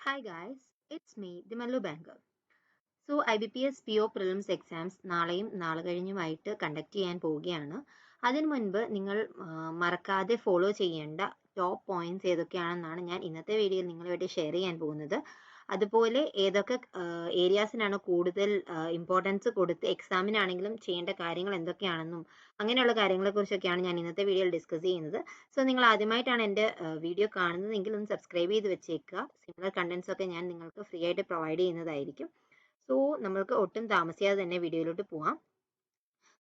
Hi guys, it's me, Dimallu Banker. So IBPS PO prelims exams നാളെയും നാളെ കഴിഞ്ഞുമായിട്ട് conduct ചെയ്യാൻ പോവുകയാണ്. അതിനു മുൻപ് നിങ്ങൾ മറക്കാതെ ഫോളോ ചെയ്യേണ്ട ടോപ്പ് പോയിന്റ്സ് ഏതൊക്കെയാണെന്നാണ് ഞാൻ ഇന്നത്തെ വീഡിയോയിൽ നിങ്ങളുമായിട്ട് ഷെയർ ചെയ്യാൻ പോകുന്നത്. അതുപോലെ ഏതൊക്കെ ഏരിയാസിനാണ് കൂടുതൽ ഇമ്പോർട്ടൻസ് കൊടുത്ത് എക്സാമിനാണെങ്കിലും ചെയ്യേണ്ട കാര്യങ്ങൾ എന്തൊക്കെയാണെന്നും അങ്ങനെയുള്ള കാര്യങ്ങളെക്കുറിച്ചൊക്കെയാണ് ഞാൻ ഇന്നത്തെ വീഡിയോയിൽ ഡിസ്കസ് ചെയ്യുന്നത്. സോ നിങ്ങൾ ആദ്യമായിട്ടാണ് എൻ്റെ വീഡിയോ കാണുന്നതെങ്കിൽ ഒന്ന് സബ്സ്ക്രൈബ് ചെയ്ത് വെച്ചേക്കുക. സിമിലർ കണ്ടന്റ്സ് ഒക്കെ ഞാൻ നിങ്ങൾക്ക് ഫ്രീ ആയിട്ട് പ്രൊവൈഡ് ചെയ്യുന്നതായിരിക്കും. സോ നമ്മൾക്ക് ഒട്ടും താമസിയാതെ തന്നെ വീഡിയോയിലോട്ട് പോവാം.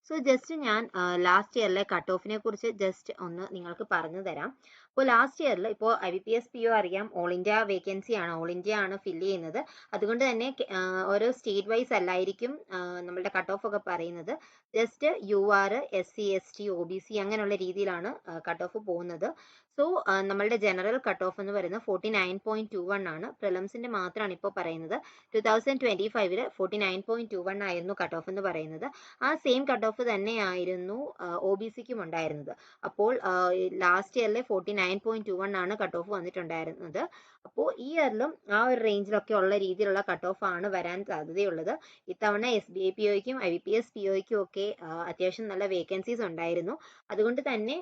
സോ ജസ്റ്റ് ഞാൻ ലാസ്റ്റ് ഇയറിലെ കട്ട് ഓഫിനെ കുറിച്ച് ജസ്റ്റ് ഒന്ന് നിങ്ങൾക്ക് പറഞ്ഞു തരാം. അപ്പോൾ ലാസ്റ്റ് ഇയറിൽ ഇപ്പോൾ IBPS PO അറിയാം, ഓൾ ഇന്ത്യ വേക്കൻസി ആണ്, ഓൾ ഇന്ത്യ ആണ് ഫില്ല് ചെയ്യുന്നത്. അതുകൊണ്ട് തന്നെ ഓരോ സ്റ്റേറ്റ് വൈസ് അല്ലായിരിക്കും നമ്മളുടെ കട്ട് ഓഫ് ഒക്കെ പറയുന്നത്. Just UR SC ST OBC അങ്ങനെയുള്ള രീതിയിലാണ് കട്ട് ഓഫ് പോകുന്നത്. സോ നമ്മളുടെ ജനറൽ കട്ട് ഓഫ് എന്ന് പറയുന്നത് 49.21 ആണ്. പ്രിലിംസിന്റെ മാത്രമാണ് ഇപ്പോൾ പറയുന്നത്. 2025 49.21 ആയിരുന്നു കട്ട് ഓഫ് എന്ന് പറയുന്നത്. ആ സെയിം കട്ട് ഓഫ് തന്നെയായിരുന്നു OBCക്കും ഉണ്ടായിരുന്നത്. അപ്പോൾ ലാസ്റ്റ് ഇയറിലെ 49.21 ആണ് കട്ട് ഓഫ് വന്നിട്ടുണ്ടായിരുന്നത്. അപ്പോൾ ഈ ഇയറിലും ആ ഒരു റേഞ്ചിലൊക്കെ ഉള്ള രീതിയിലുള്ള കട്ട് ഓഫ് ആണ് വരാൻ സാധ്യതയുള്ളത്. ഇത്തവണ SBI POയ്ക്കും IBPS POയ്ക്കും ഒക്കെ അത്യാവശ്യം നല്ല വേക്കൻസീസ് ഉണ്ടായിരുന്നു. അതുകൊണ്ട് തന്നെ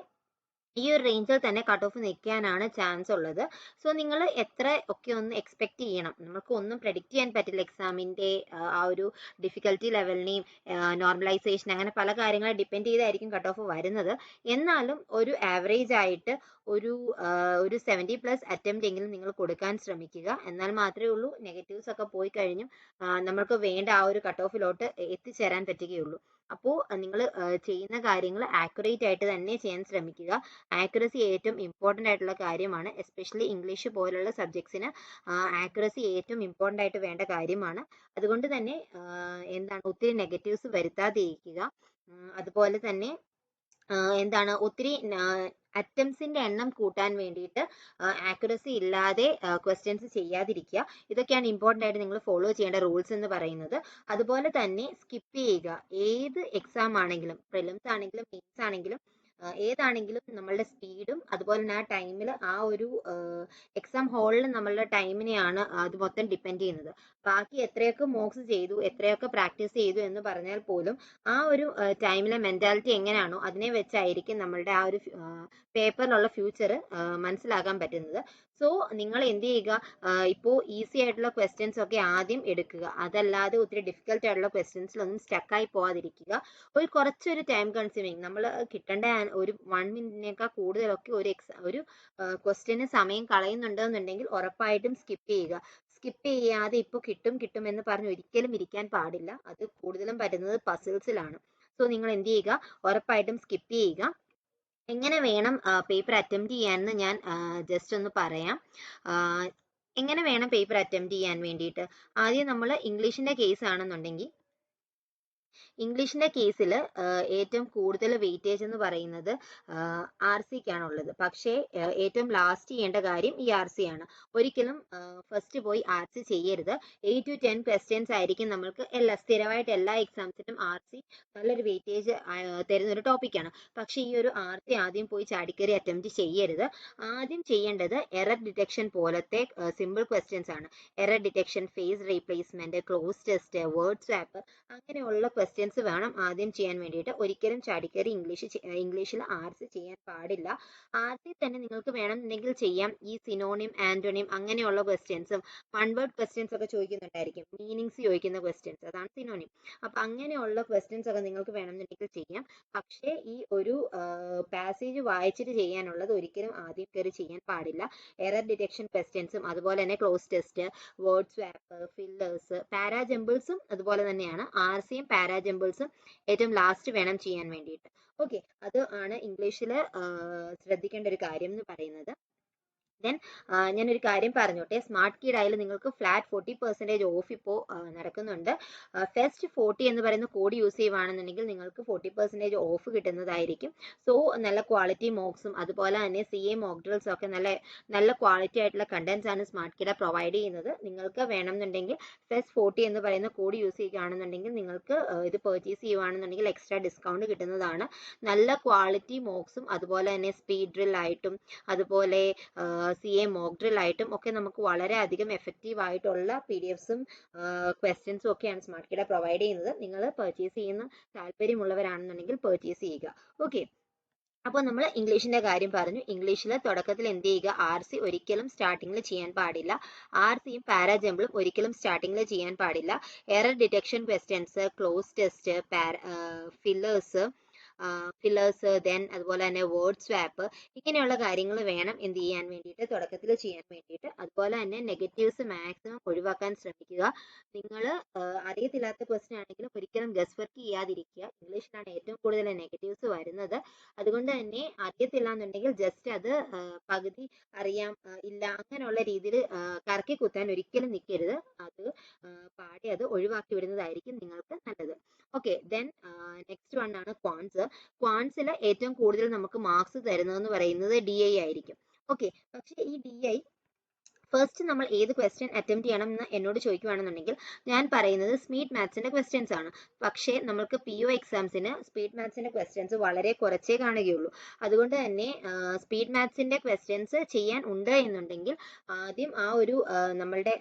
ഈ ഒരു റേഞ്ചിൽ തന്നെ കട്ട് ഓഫ് നിൽക്കാനാണ് ചാൻസ് ഉള്ളത്. സോ നിങ്ങൾ എത്ര ഒക്കെ ഒന്ന് എക്സ്പെക്ട് ചെയ്യണം. നമുക്ക് ഒന്നും പ്രെഡിക്റ്റ് ചെയ്യാൻ പറ്റില്ല എക്സാമിന്റെ ആ ഒരു ഡിഫിക്കൽറ്റി ലെവലിനെയും നോർമലൈസേഷൻ അങ്ങനെ പല കാര്യങ്ങളെ ഡിപ്പെൻഡ് ചെയ്തായിരിക്കും കട്ട് ഓഫ് വരുന്നത്. എന്നാലും ഒരു ആവറേജ് ആയിട്ട് ഒരു 70+ അറ്റംപ്റ്റ് എങ്കിലും നിങ്ങൾ കൊടുക്കാൻ ശ്രമിക്കുക. എന്നാൽ മാത്രമേ ഉള്ളൂ നെഗറ്റീവ്സ് ഒക്കെ പോയി കഴിഞ്ഞും നമ്മൾക്ക് വേണ്ട ആ ഒരു കട്ട് ഓഫിലോട്ട് എത്തിച്ചേരാൻ പറ്റുകയുള്ളൂ. അപ്പോൾ നിങ്ങൾ ചെയ്യുന്ന കാര്യങ്ങൾ ആക്യുറേറ്റ് ആയിട്ട് തന്നെ ചെയ്യാൻ ശ്രമിക്കുക. ആക്യുറസി ഏറ്റവും ഇമ്പോർട്ടൻ്റ് ആയിട്ടുള്ള കാര്യമാണ്. എസ്പെഷ്യലി ഇംഗ്ലീഷ് പോലുള്ള സബ്ജക്ട്സിന് ആക്യുറസി ഏറ്റവും ഇമ്പോർട്ടൻ്റ് ആയിട്ട് വേണ്ട കാര്യമാണ്. അതുകൊണ്ട് തന്നെ എന്താണ് ഒത്തിരി നെഗറ്റീവ്സ് വരുത്താതെ ഇരിക്കുക. അതുപോലെ തന്നെ ഒത്തിരി അറ്റംപ്റ്റ്സിന്റെ എണ്ണം കൂട്ടാൻ വേണ്ടിയിട്ട് ആക്യുറസി ഇല്ലാതെ ക്വസ്റ്റ്യൻസ് ചെയ്യാതിരിക്കുക. ഇതൊക്കെയാണ് ഇമ്പോർട്ടൻ്റ് ആയിട്ട് നിങ്ങൾ ഫോളോ ചെയ്യേണ്ട റൂൾസ് എന്ന് പറയുന്നത്. അതുപോലെ തന്നെ സ്കിപ്പ് ചെയ്യുക. ഏത് എക്സാം ആണെങ്കിലും, പ്രിലിംസ് ആണെങ്കിലും മെയിൻസ് ആണെങ്കിലും ഏതാണെങ്കിലും നമ്മളുടെ സ്പീഡും അതുപോലെ തന്നെ ആ ടൈമിൽ ആ ഒരു എക്സാം ഹാളിൽ നമ്മളുടെ ടൈമിനെയാണ് അത് മൊത്തം ഡിപ്പെൻഡ് ചെയ്യുന്നത്. ബാക്കി എത്രയൊക്കെ മോക്സ് ചെയ്തു, എത്രയൊക്കെ പ്രാക്ടീസ് ചെയ്തു എന്ന് പറഞ്ഞാൽ പോലും ആ ഒരു ടൈമിലെ മെന്റാലിറ്റി എങ്ങനെയാണോ അതിനെ വെച്ചായിരിക്കും നമ്മളുടെ ആ ഒരു പേപ്പറിലുള്ള ഫ്യൂച്ചർ മനസ്സിലാക്കാൻ പറ്റുന്നത്. സോ നിങ്ങൾ എന്ത് ചെയ്യുക, ഇപ്പോൾ ഈസി ആയിട്ടുള്ള ക്വസ്റ്റ്യൻസ് ഒക്കെ ആദ്യം എടുക്കുക. അതല്ലാതെ ഒത്തിരി ഡിഫിക്കൽട്ട് ആയിട്ടുള്ള ക്വസ്റ്റ്യൻസിലൊന്നും സ്റ്റക്കായി പോകാതിരിക്കുക. കുറച്ചൊരു ടൈം കൺസ്യൂമിങ് നമ്മൾ കിട്ടേണ്ട ഒരു 1 മിനിറ്റിനേക്കാൾ കൂടുതലൊക്കെ ഒരു ക്വസ്റ്റ്യന് സമയം കളയുന്നുണ്ടെന്നുണ്ടെങ്കിൽ ഉറപ്പായിട്ടും സ്കിപ്പ് ചെയ്യുക. സ്കിപ്പ് ചെയ്യാതെ ഇപ്പോൾ കിട്ടും എന്ന് പറഞ്ഞ് ഒരിക്കലും ഇരിക്കാൻ പാടില്ല. അത് കൂടുതലും പറ്റുന്നത് പസിൽസിലാണ്. സോ നിങ്ങൾ എന്ത് ചെയ്യുക, ഉറപ്പായിട്ടും സ്കിപ്പ് ചെയ്യുക. എങ്ങനെ വേണം പേപ്പർ അറ്റംപ്റ്റ് ചെയ്യാമെന്ന് ഞാൻ ജസ്റ്റ് ഒന്ന് പറയാം. എങ്ങനെ വേണം പേപ്പർ അറ്റംപ്റ്റ് ചെയ്യാൻ വേണ്ടിയിട്ട്? ആദ്യം നമ്മൾ ഇംഗ്ലീഷിന്റെ കേസ് ആണെന്നുണ്ടെങ്കിൽ ഇംഗ്ലീഷിന്റെ കേസിൽ ഏറ്റവും കൂടുതൽ വെയിറ്റേജ് എന്ന് പറയുന്നത് RCക്കാണുള്ളത്. പക്ഷേ ഏറ്റവും ലാസ്റ്റ് ചെയ്യേണ്ട കാര്യം ഈ RC ആണ്. ഒരിക്കലും ഫസ്റ്റ് പോയി RC ചെയ്യരുത്. 8 to 10 ക്വസ്റ്റ്യൻസ് ആയിരിക്കും നമ്മൾക്ക് സ്ഥിരമായിട്ട് എല്ലാ എക്സാംസിനും RC നല്ലൊരു വെയിറ്റേജ് തരുന്ന ഒരു ടോപ്പിക്കാണ്. പക്ഷേ ഈ ഒരു RC ആദ്യം പോയി ചാടിക്കറി അറ്റംപ്റ്റ് ചെയ്യരുത്. ആദ്യം ചെയ്യേണ്ടത് എറർ ഡിറ്റക്ഷൻ പോലത്തെ സിമ്പിൾ ക്വസ്റ്റ്യൻസ് ആണ്. Error detection, phrase replacement, cloze test, word swap അങ്ങനെയുള്ള ക്വസ്റ്റ്യൻസ് വേണം ആദ്യം ചെയ്യാൻ വേണ്ടിയിട്ട്. ഒരിക്കലും ചാടിക്കറി ഇംഗ്ലീഷിൽ RC ചെയ്യാൻ പാടില്ല. RC തന്നെ നിങ്ങൾക്ക് വേണമെന്നുണ്ടെങ്കിൽ ചെയ്യാം. ഈ സിനോണിം, ആന്റോണിം അങ്ങനെയുള്ള ക്വസ്റ്റ്യൻസും 1 വേർഡ് ക്വസ്റ്റ്യൻസ് ഒക്കെ ചോദിക്കുന്നുണ്ടായിരിക്കും. മീനിങ്സ് ചോദിക്കുന്ന ക്വസ്റ്റ്യൻസ്, അതാണ് സിനോണിം. അപ്പൊ അങ്ങനെയുള്ള ക്വസ്റ്റ്യൻസ് ഒക്കെ നിങ്ങൾക്ക് വേണമെന്നുണ്ടെങ്കിൽ ചെയ്യാം. പക്ഷേ ഈ ഒരു പാസേജ് വായിച്ചിട്ട് ചെയ്യാനുള്ളത് ഒരിക്കലും ആദ്യം കയറി ചെയ്യാൻ പാടില്ല. എറർ ഡിറ്റക്ഷൻ ക്വസ്റ്റ്യൻസും അതുപോലെ തന്നെ close test, word swap, fillers, പാരാജമ്പിൾസും അതുപോലെ തന്നെയാണ്. RCയും പാരാജമ്പിൾസും ഏറ്റവും ലാസ്റ്റ് വേണം ചെയ്യാൻ വേണ്ടിയിട്ട്. ഓക്കെ, അത് ആണ് ഇംഗ്ലീഷിൽ ശ്രദ്ധിക്കേണ്ട ഒരു കാര്യം എന്ന് പറയുന്നത്. ദെൻ ഞാനൊരു കാര്യം പറഞ്ഞോട്ടെ, സ്മാർട്ട് കീ ഡയൽ നിങ്ങൾക്ക് ഫ്ലാറ്റ് 40% ഓഫ് ഇപ്പോൾ നടക്കുന്നുണ്ട്. ഫെസ്റ്റ് 40 എന്ന് പറയുന്ന കോഡ് യൂസ് ചെയ്യുവാണെന്നുണ്ടെങ്കിൽ നിങ്ങൾക്ക് 40% ഓഫ് കിട്ടുന്നതായിരിക്കും. സോ നല്ല ക്വാളിറ്റി മോക്സും അതുപോലെ തന്നെ CA മോക്ക് ഡ്രിൽസും ഒക്കെ നല്ല ക്വാളിറ്റി ആയിട്ടുള്ള കണ്ടന്റ്സ് ആണ് സ്മാർട്ട് കീഡ പ്രൊവൈഡ് ചെയ്യുന്നത്. നിങ്ങൾക്ക് വേണമെന്നുണ്ടെങ്കിൽ ഫെസ്റ്റ് 40 എന്ന് പറയുന്ന കോഡ് യൂസ് ചെയ്യുകയാണെന്നുണ്ടെങ്കിൽ നിങ്ങൾക്ക് ഇത് പർച്ചേസ് ചെയ്യുവാണെന്നുണ്ടെങ്കിൽ എക്സ്ട്രാ ഡിസ്കൗണ്ട് കിട്ടുന്നതാണ്. നല്ല ക്വാളിറ്റി മോക്സും അതുപോലെ തന്നെ സ്പീഡ് ഡ്രിൽ ആയിട്ടും അതുപോലെ CA മോക്ക് ഡ്രിൽ ആയിട്ടും ഒക്കെ നമുക്ക് വളരെയധികം എഫക്റ്റീവ് ആയിട്ടുള്ള PDFs-ഉം ക്വസ്റ്റ്യൻസും ഒക്കെയാണ് സ്മാർട്ട് കിഡ പ്രൊവൈഡ് ചെയ്യുന്നത്. നിങ്ങൾ പർച്ചേസ് ചെയ്യുന്ന താല്പര്യമുള്ളവരാണെന്നുണ്ടെങ്കിൽ പർച്ചേസ് ചെയ്യുക. ഓക്കെ, അപ്പോൾ നമ്മൾ ഇംഗ്ലീഷിന്റെ കാര്യം പറഞ്ഞു. ഇംഗ്ലീഷിൽ തുടക്കത്തിൽ എന്ത് ചെയ്യുക, RC ഒരിക്കലും സ്റ്റാർട്ടിങ്ങിൽ ചെയ്യാൻ പാടില്ല. RCയും പാരാജമ്പിളും ഒരിക്കലും സ്റ്റാർട്ടിങ്ങിൽ ചെയ്യാൻ പാടില്ല. Error detection questions, close test, fillers, then അതുപോലെ തന്നെ വേർഡ് സ്വാപ്പ്, ഇങ്ങനെയുള്ള കാര്യങ്ങൾ വേണം എന്ത് ചെയ്യാൻ വേണ്ടിയിട്ട്, തുടക്കത്തിൽ ചെയ്യാൻ വേണ്ടിയിട്ട്. അതുപോലെ തന്നെ നെഗറ്റീവ്സ് മാക്സിമം ഒഴിവാക്കാൻ ശ്രമിക്കുക. നിങ്ങൾ അറിയത്തില്ലാത്ത ക്വസ്റ്റ്യൻ ആണെങ്കിലും ഒരിക്കലും ഗസ് വർക്ക് ചെയ്യാതിരിക്കുക. ഇംഗ്ലീഷിലാണ് ഏറ്റവും കൂടുതൽ നെഗറ്റീവ്സ് വരുന്നത്. അതുകൊണ്ട് തന്നെ അറിയത്തില്ല എന്നുണ്ടെങ്കിൽ ജസ്റ്റ് അത് പകുതി അറിയാം ഇല്ല അങ്ങനെയുള്ള രീതിയിൽ കറക്കി കുത്താൻ ഒരിക്കലും നിൽക്കരുത്. അത് പാടി അത് ഒഴിവാക്കി വിടുന്നതായിരിക്കും നിങ്ങൾക്ക് നല്ലത്. ഓക്കെ, ദെൻ നെക്സ്റ്റ് വൺ ആണ് ക്വാൺസ്. ക്വാൺസിൽ ഏറ്റവും കൂടുതൽ നമുക്ക് മാർക്സ് തരുന്നതെന്ന് പറയുന്നത് DI ആയിരിക്കും. ഓക്കെ, പക്ഷേ ഈ DI ഫസ്റ്റ് നമ്മൾ ഏത് ക്വസ്റ്റ്യൻ അറ്റംപ്റ്റ് ചെയ്യണം എന്ന് എന്നോട് ചോദിക്കുകയാണെന്നുണ്ടെങ്കിൽ ഞാൻ പറയുന്നത് സ്പീഡ് മാത്സിന്റെ ക്വസ്റ്റ്യൻസ് ആണ്. പക്ഷേ നമ്മൾക്ക് PO എക്സാംസിന് സ്പീഡ് മാത്സിന്റെ ക്വസ്റ്റ്യൻസ് വളരെ കുറച്ചേ കാണുകയുള്ളൂ. അതുകൊണ്ട് തന്നെ സ്പീഡ് മാത്സിന്റെ ക്വസ്റ്റ്യൻസ് ചെയ്യാൻ ഉണ്ട് എന്നുണ്ടെങ്കിൽ ആദ്യം നമ്മളുടെ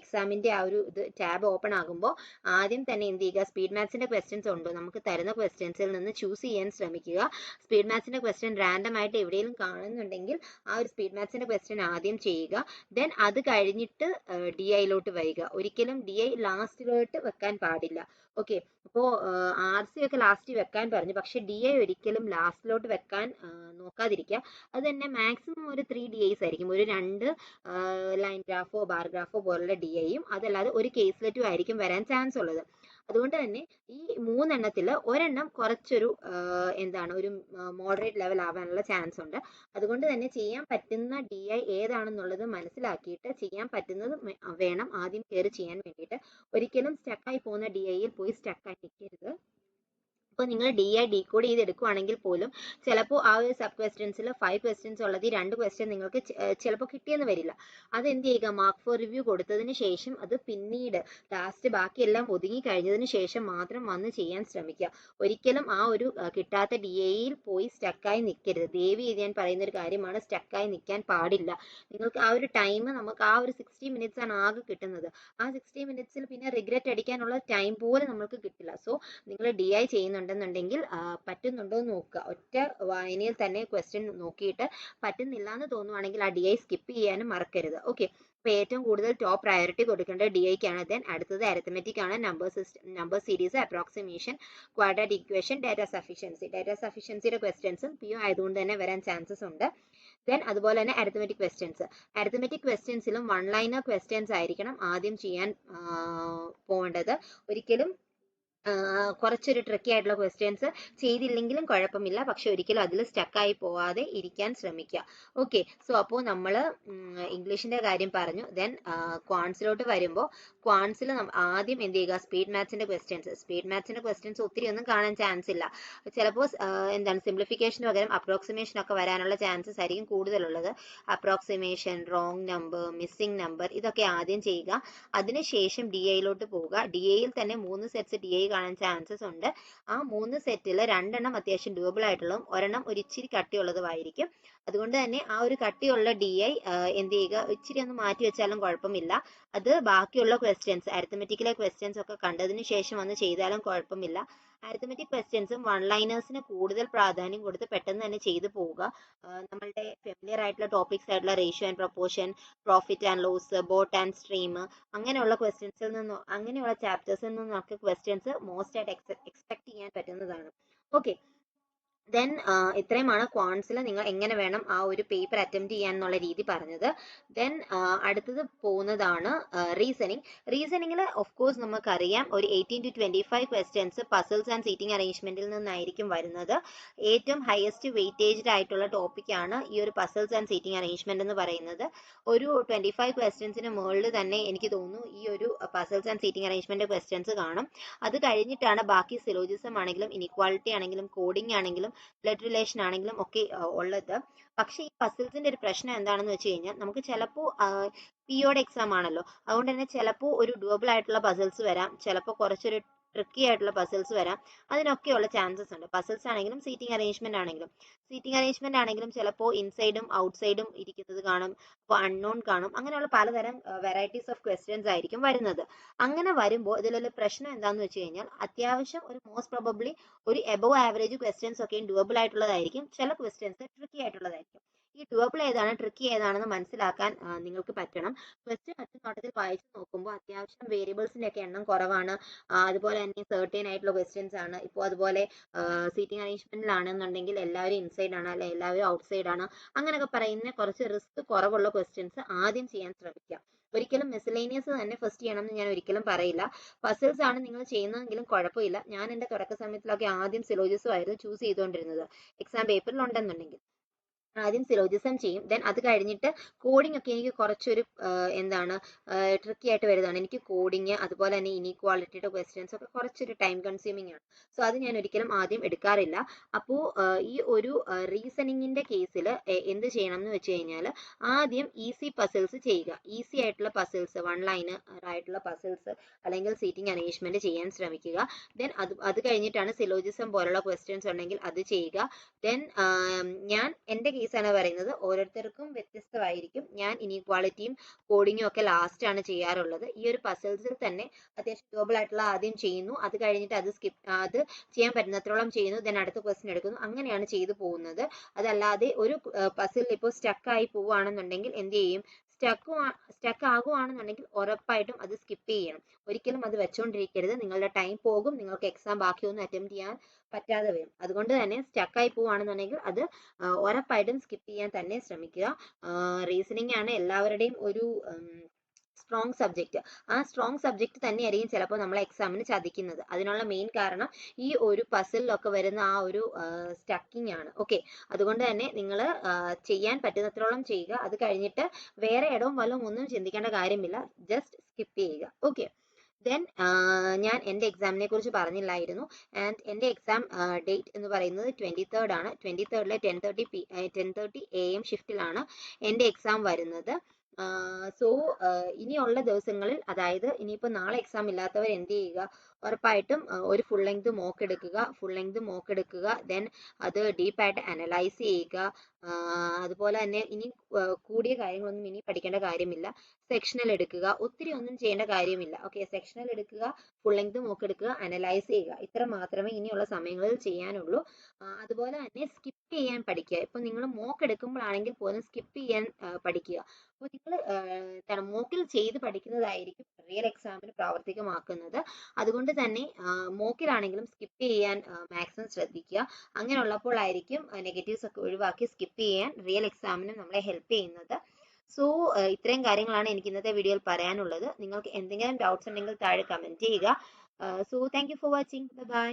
എക്സാമിന്റെ ഇത് ടാബ് ഓപ്പൺ ആകുമ്പോൾ ആദ്യം തന്നെ എന്ത് ചെയ്യുക, സ്പീഡ് മാത്സിന്റെ ക്വസ്റ്റ്യൻസ് ഉണ്ടോ നമുക്ക് തരുന്ന ക്വസ്റ്റ്യൻസിൽ നിന്ന് ചൂസ് ചെയ്യാൻ ശ്രമിക്കുക. സ്പീഡ് മാത്സിന്റെ ക്വസ്റ്റ്യൻ റാൻഡം ആയിട്ട് എവിടെയെങ്കിലും കാണുന്നുണ്ടെങ്കിൽ ആ ഒരു സ്പീഡ് മാത്സിന്റെ ക്വസ്റ്റ്യൻ ആദ്യം ചെയ്യുക. ദെൻ അത് കഴിഞ്ഞിട്ട് DIയിലോട്ട് വരിക. ഒരിക്കലും DI ലാസ്റ്റിലോട്ട് വെക്കാൻ പാടില്ല. ഓക്കെ, അപ്പോൾ RC ഒക്കെ ലാസ്റ്റ് വെക്കാൻ പറഞ്ഞു, പക്ഷെ DI ഒരിക്കലും ലാസ്റ്റിലോട്ട് വെക്കാൻ നോക്കാതിരിക്കുക. അത് തന്നെ മാക്സിമം ഒരു 3 DIs ആയിരിക്കും. ഒരു 2 ലൈൻ ഗ്രാഫോ ബാർ ഗ്രാഫോ പോലുള്ള DIയും അതല്ലാതെ ഒരു കേസ്ലെറ്റും ആയിരിക്കും വരാൻ ചാൻസ് ഉള്ളത്. അതുകൊണ്ട് തന്നെ ഈ 3 എണ്ണത്തിൽ ഒരെണ്ണം കുറച്ചൊരു ഒരു മോഡറേറ്റ് ലെവൽ ആവാനുള്ള ചാൻസ് ഉണ്ട്. അതുകൊണ്ട് തന്നെ ചെയ്യാൻ പറ്റുന്ന DI ഏതാണെന്നുള്ളത് മനസ്സിലാക്കിയിട്ട് ചെയ്യാൻ പറ്റുന്നത് വേണം ആദ്യം കയറി ചെയ്യാൻ വേണ്ടിയിട്ട്. ഒരിക്കലും സ്റ്റക്കായി പോകുന്ന DIയിൽ പോയി സ്റ്റക്കായി നിൽക്കരുത്. അപ്പോൾ നിങ്ങൾ DI ഡീകോഡ് ചെയ്തെടുക്കുകയാണെങ്കിൽ പോലും ചിലപ്പോൾ ആ ഒരു സബ് ക്വസ്റ്റ്യൻസിൽ 5 ക്വസ്റ്റ്യൻസ് ഉള്ളത് 2 ക്വസ്റ്റ്യൻ നിങ്ങൾക്ക് ചിലപ്പോൾ കിട്ടിയെന്ന് വരില്ല. അത് എന്ത് ചെയ്യുക, മാർക്ക് ഫോർ റിവ്യൂ കൊടുത്തതിന് ശേഷം അത് പിന്നീട് ലാസ്റ്റ് ബാക്കിയെല്ലാം ഒതുങ്ങി കഴിഞ്ഞതിന് ശേഷം മാത്രം വന്ന് ചെയ്യാൻ ശ്രമിക്കുക. ഒരിക്കലും ആ ഒരു കിട്ടാത്ത DIയിൽ പോയി സ്റ്റക്കായി നിൽക്കരുത്. ദേവി ഞാൻ പറയുന്ന ഒരു കാര്യമാണ്, സ്റ്റക്കായി നിൽക്കാൻ പാടില്ല. നിങ്ങൾക്ക് ആ ഒരു ടൈം നമുക്ക് ആ ഒരു 60 മിനിറ്റ്സ് ആണ് ആകെ കിട്ടുന്നത്. ആ 60 മിനിറ്റ്സിൽ പിന്നെ റിഗ്രറ്റ് അടിക്കാനുള്ള ടൈം പോലും നമുക്ക് കിട്ടില്ല. സോ നിങ്ങൾ DI ചെയ്യുന്നുണ്ടെന്നുണ്ടെങ്കിൽ പറ്റുന്നുണ്ടോ എന്ന് നോക്കുക. ഒറ്റ വായനയിൽ തന്നെ ക്വസ്റ്റ്യൻ നോക്കിയിട്ട് പറ്റുന്നില്ല എന്ന് തോന്നുവാണെങ്കിൽ ആ DI സ്കിപ്പ് ചെയ്യാനും മറക്കരുത്. ഓക്കെ, അപ്പോൾ ഏറ്റവും കൂടുതൽ ടോപ്പ് പ്രയോറിറ്റി കൊടുക്കേണ്ടത് DIക്കാണ്. ദെൻ അടുത്തത് അരിത്തമെറ്റിക് ആണ്, number series, approximation, quadratic equation, data സഫിഷ്യൻസിയുടെ ക്വസ്റ്റ്യൻസും PO ആയതുകൊണ്ട് തന്നെ വരാൻ ചാൻസസ് ഉണ്ട്. ദെൻ അതുപോലെ തന്നെ അരിത്തമെറ്റിക് ക്വസ്റ്റ്യൻസിലും 1 ലൈനർ ക്വസ്റ്റ്യൻസ് ആയിരിക്കണം ആദ്യം ചെയ്യാൻ പോകേണ്ടത്. ഒരിക്കലും കുറച്ചൊരു ട്രിക്കി ആയിട്ടുള്ള ക്വസ്റ്റ്യൻസ് ചെയ്തില്ലെങ്കിലും കുഴപ്പമില്ല, പക്ഷെ ഒരിക്കലും അതിൽ സ്റ്റക്കായി പോവാതെ ഇരിക്കാൻ ശ്രമിക്കുക. ഓക്കെ, സോ അപ്പോൾ നമ്മൾ ഇംഗ്ലീഷിന്റെ കാര്യം പറഞ്ഞു. ദെൻ ക്വാൺസിലോട്ട് വരുമ്പോൾ ക്വാൺസിൽ ആദ്യം എന്ത് ചെയ്യുക, സ്പീഡ് മാത്സിന്റെ ക്വസ്റ്റ്യൻസ് ഒത്തിരി ഒന്നും കാണാൻ ചാൻസ് ഇല്ല. ചിലപ്പോൾ സിംപ്ലിഫിക്കേഷന് പകരം അപ്രോക്സിമേഷൻ ഒക്കെ വരാനുള്ള ചാൻസസ് ആയിരിക്കും കൂടുതലുള്ളത്. Approximation, wrong number, missing number, ഇതൊക്കെ ആദ്യം ചെയ്യുക. അതിനുശേഷം DIയിലോട്ട് പോവുക. DIയിൽ തന്നെ 3 സെറ്റ്സ് DI കാണാൻ ചാൻസസ് ഉണ്ട്. ആ 3 സെറ്റിൽ 2 എണ്ണം അത്യാവശ്യം ഡ്യൂബിൾ ആയിട്ടുള്ളതും ഒരെണ്ണം ഒരു ഇച്ചിരി കട്ടിയുള്ളതുമായിരിക്കും. അതുകൊണ്ട് തന്നെ ആ ഒരു കട്ടിയുള്ള DI എന്ത് ചെയ്യുക, ഇച്ചിരി ഒന്ന് മാറ്റി വെച്ചാലും കുഴപ്പമില്ല. അത് ബാക്കിയുള്ള ക്വസ്റ്റ്യൻസ്, അരിത്തമെറ്റിക്കിലെ ക്വസ്റ്റ്യൻസ് ഒക്കെ കണ്ടതിന് ശേഷം വന്ന് ചെയ്താലും കുഴപ്പമില്ല. അരിത്തമെറ്റിക് ക്വസ്റ്റ്യൻസും 1 ലൈനേഴ്സിന് കൂടുതൽ പ്രാധാന്യം കൊടുത്ത് പെട്ടെന്ന് തന്നെ ചെയ്തു പോവുക. നമ്മളുടെ ഫെമിലിയർ ആയിട്ടുള്ള ടോപ്പിക്സ് ആയിട്ടുള്ള ratio and proportion, profit and loss, boat and stream, അങ്ങനെയുള്ള ക്വസ്റ്റ്യൻസിൽ നിന്നും അങ്ങനെയുള്ള ചാപ്റ്റേഴ്സിൽ നിന്നും നമുക്ക് ക്വസ്റ്റ്യൻസ് മോസ്റ്റ് ആയിട്ട് എക്സ്പെക്ട് ചെയ്യാൻ പറ്റുന്നതാണ്. ഓക്കെ, ദെൻ ഇത്രയുമാണ് ക്വാൺസിൽ നിങ്ങൾ എങ്ങനെ വേണം ആ ഒരു പേപ്പർ അറ്റംപ്റ്റ് ചെയ്യാൻ എന്നുള്ള രീതി പറഞ്ഞത്. ദെൻ അടുത്തത് പോകുന്നതാണ് റീസണിങ്ങിൽ ഓഫ് കോഴ്സ് നമുക്കറിയാം ഒരു 18 to 25 questions puzzles and seating അറേഞ്ച്മെന്റിൽ നിന്നായിരിക്കും വരുന്നത്. ഏറ്റവും ഹയസ്റ്റ് വെയിറ്റേജ്ഡ് ആയിട്ടുള്ള ടോപ്പിക്കാണ് ഈ ഒരു പസിൽസ് ആൻഡ് സീറ്റിംഗ് അറേഞ്ച്മെന്റ് എന്ന് പറയുന്നത്. ഒരു 25 ക്വസ്റ്റ്യൻസിന് മുകളിൽ തന്നെ എനിക്ക് തോന്നുന്നു ഈ ഒരു puzzles and seating arrangement questions കാണും. അത് കഴിഞ്ഞിട്ടാണ് ബാക്കി സിലോജിസം ആണെങ്കിലും ഇനിക്വാളിറ്റി ആണെങ്കിലും കോഡിംഗ് ആണെങ്കിലും ബ്ലഡ് റിലേഷൻ ആണെങ്കിലും ഒക്കെ ഉള്ളത്. പക്ഷേ ഈ പസിൽസിന്റെ ഒരു പ്രശ്നം എന്താണെന്ന് വെച്ച് കഴിഞ്ഞാൽ നമുക്ക് ചിലപ്പോൾ POയുടെ എക്സാം ആണല്ലോ, അതുകൊണ്ട് തന്നെ ചിലപ്പോൾ ഒരു ഡ്യൂബിൾ ആയിട്ടുള്ള പസിൽസ് വരാം, ചിലപ്പോൾ കുറച്ചൊരു ട്രിക്കി ആയിട്ടുള്ള പസിൽസ് വരാം. അതിനൊക്കെയുള്ള ചാൻസസ് ഉണ്ട്. പസിൽസ് ആണെങ്കിലും സീറ്റിംഗ് അറേഞ്ച്മെന്റ് ആണെങ്കിലും ചിലപ്പോൾ ഇൻസൈഡും ഔട്ട്സൈഡും ഇരിക്കുന്നത് കാണും, അപ്പോൾ അൺനോൺ കാണും. അങ്ങനെയുള്ള പലതരം വെറൈറ്റീസ് ഓഫ് ക്വസ്റ്റ്യൻസ് ആയിരിക്കും വരുന്നത്. അങ്ങനെ വരുമ്പോൾ ഇതിലുള്ള പ്രശ്നം എന്താണെന്ന് വെച്ച് കഴിഞ്ഞാൽ അത്യാവശ്യം ഒരു മോസ്റ്റ് പ്രോബബ്ലി ഒരു എബോവ് ആവറേജ് ക്വസ്റ്റ്യൻസ് ഒക്കെ ഡുവബിൾ ആയിട്ടുള്ളതായിരിക്കും, ചില ക്വസ്റ്റ്യൻസ് ട്രിക്കി ആയിട്ടുള്ളതായിരിക്കും. ഈ ഡുവബിൾ ഏതാണ് ട്രിക്കി ഏതാണെന്ന് മനസ്സിലാക്കാൻ നിങ്ങൾക്ക് പറ്റണം. ക്വസ്റ്റ്യൻ ഒറ്റ നോട്ടത്തിൽ വായിച്ചു നോക്കുമ്പോൾ അത്യാവശ്യം വേരിയബിൾസിന്റെ ഒക്കെ എണ്ണം കുറവാണ്, അതുപോലെ തന്നെ സെർട്ടൈൻ ആയിട്ടുള്ള ക്വസ്റ്റ്യൻസ് ആണ്. ഇപ്പോൾ അതുപോലെ സീറ്റിംഗ് അറേഞ്ച്മെന്റിലാണെന്നുണ്ടെങ്കിൽ എല്ലാവരും ഇൻസൈഡ് ആണ്, അല്ലെ എല്ലാവരും ഔട്ട്സൈഡ് ആണ്, അങ്ങനെയൊക്കെ പറയുന്ന കുറച്ച് റിസ്ക് കുറവുള്ള ക്വസ്റ്റ്യൻസ് ആദ്യം ചെയ്യാൻ ശ്രമിക്കാം. ഒരിക്കലും മിസലേനിയസ് തന്നെ ഫസ്റ്റ് ചെയ്യണം എന്ന് ഞാൻ ഒരിക്കലും പറയില്ല. പസിൽസ് ആണ് നിങ്ങൾ ചെയ്യുന്നതെങ്കിലും കുഴപ്പമില്ല. ഞാൻ എൻ്റെ തുടക്ക സമയത്തിലൊക്കെ ആദ്യം സിലോജിസം ആയിരുന്നു ചൂസ് ചെയ്തുകൊണ്ടിരുന്നത്. എക്സാം പേപ്പറിൽ ഉണ്ടെന്നുണ്ടെങ്കിൽ ആദ്യം സിലോജിസം ചെയ്യും. ദെൻ അത് കഴിഞ്ഞിട്ട് കോഡിംഗ് ഒക്കെ എനിക്ക് കുറച്ചൊരു എന്താണ് ട്രിക്കി ആയിട്ട് വരുന്നതാണ്. എനിക്ക് കോഡിങ് അതുപോലെ തന്നെ ഇനീക്വാളിറ്റിയുടെ ക്വസ്റ്റ്യൻസ് ഒക്കെ കുറച്ചൊരു ടൈം കൺസ്യൂമിംഗ് ആണ്. സോ അത് ഞാൻ ഒരിക്കലും ആദ്യം എടുക്കാറില്ല. അപ്പോൾ ഈ ഒരു റീസണിങ്ങിന്റെ കേസിൽ എന്ത് ചെയ്യണം എന്ന് വെച്ച് കഴിഞ്ഞാൽ ആദ്യം ഈസി പസിൽസ് ചെയ്യുക. ഈസി ആയിട്ടുള്ള പസിൽസ്, വൺ ലൈനർ ആയിട്ടുള്ള പസിൽസ് അല്ലെങ്കിൽ സീറ്റിംഗ് അറേഞ്ച്മെന്റ് ചെയ്യാൻ ശ്രമിക്കുക. ദെൻ അത് കഴിഞ്ഞിട്ടാണ് സിലോജിസം പോലുള്ള ക്വസ്റ്റ്യൻസ് ഉണ്ടെങ്കിൽ അത് ചെയ്യുക. ദെൻ ഞാൻ എൻ്റെ കേസാണ് പറയുന്നത്, ഓരോരുത്തർക്കും വ്യത്യസ്തമായിരിക്കും. ഞാൻ ഇനീക്വാളിറ്റിയും കോഡിങ്ങും ഒക്കെ ലാസ്റ്റ് ആണ് ചെയ്യാറുള്ളത്. ഈ ഒരു പസിൽസിൽ തന്നെ അത്യാവശ്യം ഡ്യൂബിൾ ആയിട്ടുള്ള ആദ്യം ചെയ്യുന്നു, അത് കഴിഞ്ഞിട്ട് അത് ചെയ്യാൻ പറ്റുന്നത്രോളം ചെയ്യുന്നു, ദെൻ അടുത്ത ക്വസ്റ്റ്യൻ എടുക്കുന്നു. അങ്ങനെയാണ് ചെയ്തു പോകുന്നത്. അതല്ലാതെ ഒരു പസിൽ ഇപ്പോൾ സ്റ്റക്കായി പോവുകയാണെന്നുണ്ടെങ്കിൽ എന്ത് ചെയ്യും, സ്റ്റക്ക് ആകുവാണെന്നുണ്ടെങ്കിൽ ഉറപ്പായിട്ടും അത് സ്കിപ്പ് ചെയ്യണം. ഒരിക്കലും അത് വെച്ചുകൊണ്ടിരിക്കരുത്. നിങ്ങളുടെ ടൈം പോകും, നിങ്ങൾക്ക് എക്സാം ബാക്കിയൊന്നും അറ്റംപ്റ്റ് ചെയ്യാൻ പറ്റാതെ വരും. അതുകൊണ്ട് തന്നെ സ്റ്റക്കായി പോവുകയാണെന്നുണ്ടെങ്കിൽ അത് ഉറപ്പായിട്ടും സ്കിപ്പ് ചെയ്യാൻ തന്നെ ശ്രമിക്കുക. റീസണിങ് ആണ് എല്ലാവരുടെയും ഒരു സ്ട്രോങ് സബ്ജക്റ്റ്. ആ സ്ട്രോങ് സബ്ജക്റ്റ് തന്നെയായിരിക്കും ചിലപ്പോൾ നമ്മളെ എക്സാമിന് ചതിക്കുന്നത്. അതിനുള്ള മെയിൻ കാരണം ഈ ഒരു പസിലൊക്കെ വരുന്ന ആ ഒരു സ്റ്റക്കിംഗ് ആണ്. ഓക്കെ, അതുകൊണ്ട് തന്നെ നിങ്ങൾ ചെയ്യാൻ പറ്റുന്നത്രോളം ചെയ്യുക. അത് കഴിഞ്ഞിട്ട് വേറെ ഇടവും വല്ലതും ഒന്നും ചിന്തിക്കേണ്ട കാര്യമില്ല, ജസ്റ്റ് സ്കിപ്പ് ചെയ്യുക. ഓക്കെ, ദെൻ ഞാൻ എൻ്റെ എക്സാമിനെ കുറിച്ച് പറഞ്ഞില്ലായിരുന്നു. ആൻഡ് എൻ്റെ എക്സാം ഡേറ്റ് എന്ന് പറയുന്നത് 23rd ആണ്. 23rd 10:30 AM ഷിഫ്റ്റിലാണ് എൻ്റെ എക്സാം വരുന്നത്. സോ ഇനിയുള്ള ദിവസങ്ങളിൽ, അതായത് ഇനിയിപ്പോൾ നാളെ എക്സാം ഇല്ലാത്തവർ എന്ത് ചെയ്യുക, ഉറപ്പായിട്ടും ഒരു ഫുൾ ലെങ്ത് മോക്ക് എടുക്കുക. ദെൻ അത് ഡീപ്പായിട്ട് അനലൈസ് ചെയ്യുക. അതുപോലെ തന്നെ ഇനി കൂടിയ കാര്യങ്ങളൊന്നും ഇനി പഠിക്കേണ്ട കാര്യമില്ല. സെക്ഷണൽ എടുക്കുക, ഒത്തിരി ഒന്നും ചെയ്യേണ്ട കാര്യമില്ല. ഓക്കെ, സെക്ഷണൽ എടുക്കുക, ഫുൾ ലെങ്ത് മോക്ക് എടുക്കുക, അനലൈസ് ചെയ്യുക. ഇത്ര മാത്രമേ ഇനിയുള്ള സമയങ്ങളിൽ ചെയ്യാനുള്ളൂ. അതുപോലെ തന്നെ സ്കിപ്പ് ചെയ്യാൻ പഠിക്കുക. ഇപ്പൊ നിങ്ങൾ മോക്ക് എടുക്കുമ്പോഴാണെങ്കിൽ പോലും സ്കിപ്പ് ചെയ്യാൻ പഠിക്കുക. അപ്പോൾ നിങ്ങൾ മോക്കിൽ ചെയ്ത് പഠിക്കുന്നതായിരിക്കും റിയൽ എക്സാമിന് പ്രാവർത്തികമാക്കുന്നത്. അതുകൊണ്ട് തന്നെ മോക്കിലാണെങ്കിലും സ്കിപ്പ് ചെയ്യാൻ മാക്സിമം ശ്രദ്ധിക്കുക. അങ്ങനെയുള്ളപ്പോഴായിരിക്കും നെഗറ്റീവ്സ് ഒക്കെ ഒഴിവാക്കി സ്കിപ്പ് ചെയ്യാൻ റിയൽ എക്സാമിന് നമ്മളെ ഹെൽപ്പ് ചെയ്യുന്നത്. സോ ഇത്രയും കാര്യങ്ങളാണ് എനിക്ക് ഇന്നത്തെ വീഡിയോയിൽ പറയാനുള്ളത്. നിങ്ങൾക്ക് എന്തെങ്കിലും ഡൗട്ട്സ് ഉണ്ടെങ്കിൽ താഴെ കമന്റ് ചെയ്യുക. So thank you for watching. By.